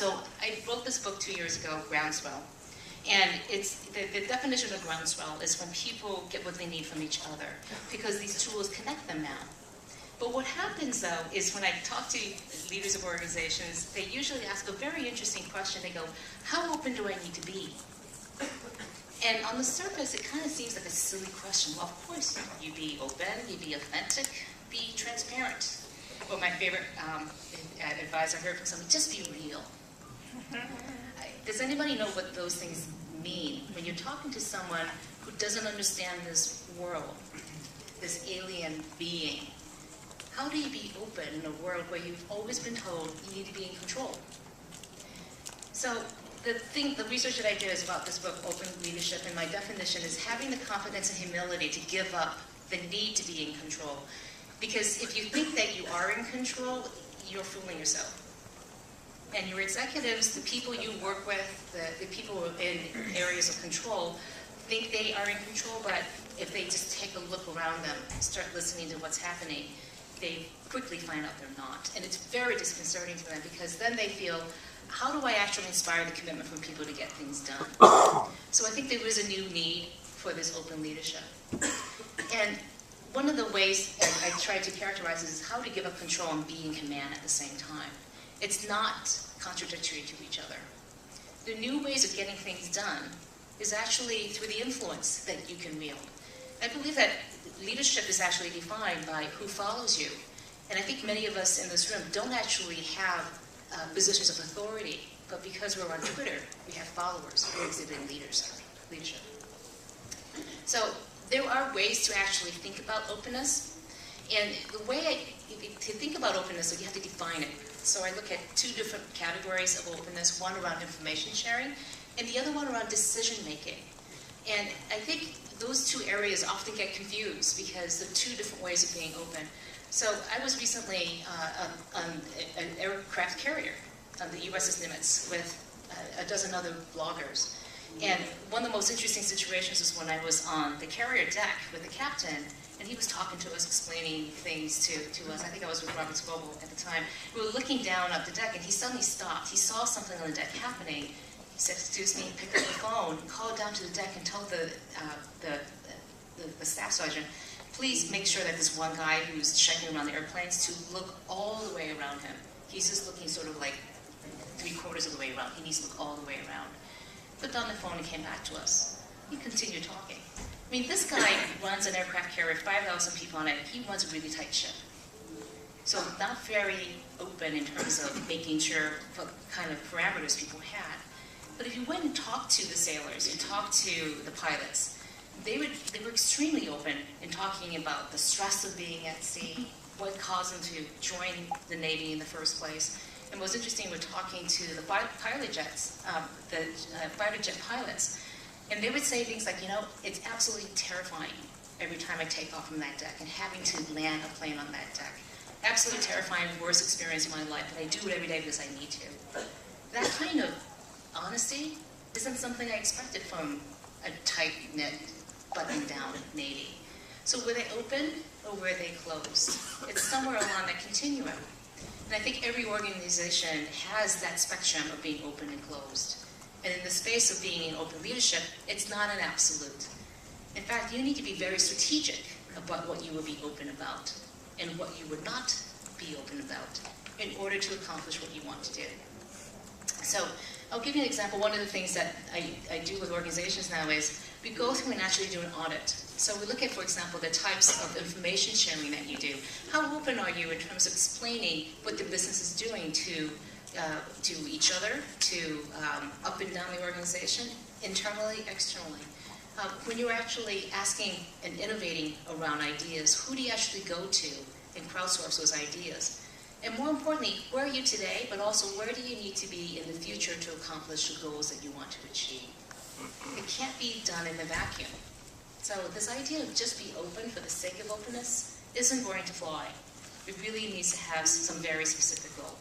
So I wrote this book 2 years ago, Groundswell. And it's the definition of groundswell is when people get what they need from each other, because these tools connect them now. But what happens, though, is when I talk to leaders of organizations, they usually ask a very interesting question. They go, how open do I need to be? And on the surface, it kind of seems like a silly question. Well, of course, you be open, you be authentic, be transparent. Or my favorite advice I heard from somebody, just be real. Does anybody know what those things mean? When you're talking to someone who doesn't understand this world, this alien being, how do you be open in a world where you've always been told you need to be in control? So the research that I did is about this book, Open Leadership, and my definition is having the confidence and humility to give up the need to be in control. Because if you think that you are in control, you're fooling yourself. And your executives, the people you work with, the people in areas of control, think they are in control, but if they just take a look around them and start listening to what's happening, they quickly find out they're not. And it's very disconcerting to them, because then they feel, how do I actually inspire the commitment from people to get things done? So I think there is a new need for this open leadership. And one of the ways I try to characterize this is how to give up control and be in command at the same time. It's not contradictory to each other. The new ways of getting things done is actually through the influence that you can wield. I believe that leadership is actually defined by who follows you. And I think many of us in this room don't actually have positions of authority, but because we're on Twitter, we have followers who are exhibiting leadership. So there are ways to actually think about openness. And the way to think about openness, you have to define it. So I look at two different categories of openness, one around information sharing, and the other one around decision making. And I think those two areas often get confused because they're two different ways of being open. So I was recently on an aircraft carrier on the USS Nimitz with a dozen other bloggers. And one of the most interesting situations was when I was on the carrier deck with the captain, and he was talking to us, explaining things to us. I think I was with Robert Scoble at the time. We were looking down at the deck, and he suddenly stopped. He saw something on the deck happening. He said, excuse me, picked up the phone, called down to the deck, and told the staff sergeant, please make sure that this one guy who's checking around the airplanes to look all the way around him. He's just looking sort of like 3/4 of the way around. He needs to look all the way around. Put down the phone and came back to us. He continued talking. I mean, this guy runs an aircraft carrier, 5,000 people on it. He runs a really tight ship. So not very open in terms of making sure what kind of parameters people had. But if you went and talked to the sailors and talked to the pilots, they were extremely open in talking about the stress of being at sea, what caused them to join the Navy in the first place. And what was interesting, we're talking to the pilot jets, the fighter jet pilots, and they would say things like, you know, it's absolutely terrifying every time I take off from that deck and having to land a plane on that deck. Absolutely terrifying, worst experience of my life, but I do it every day because I need to. That kind of honesty isn't something I expected from a tight-knit, buttoned-down Navy. So were they open or were they closed? It's somewhere along that continuum. And I think every organization has that spectrum of being open and closed. And in the space of being in open leadership, it's not an absolute. In fact, you need to be very strategic about what you will be open about and what you would not be open about in order to accomplish what you want to do. So I'll give you an example. One of the things that I do with organizations now is we go through and actually do an audit. So we look at, for example, the types of information sharing that you do. How open are you in terms of explaining what the business is doing to each other, to up and down the organization, internally, externally? When you're actually asking and innovating around ideas, who do you actually go to and crowdsource those ideas? And more importantly, where are you today, but also where do you need to be in the future to accomplish the goals that you want to achieve? It can't be done in a vacuum. So this idea of just be open for the sake of openness isn't going to fly. It really needs to have some very specific goals.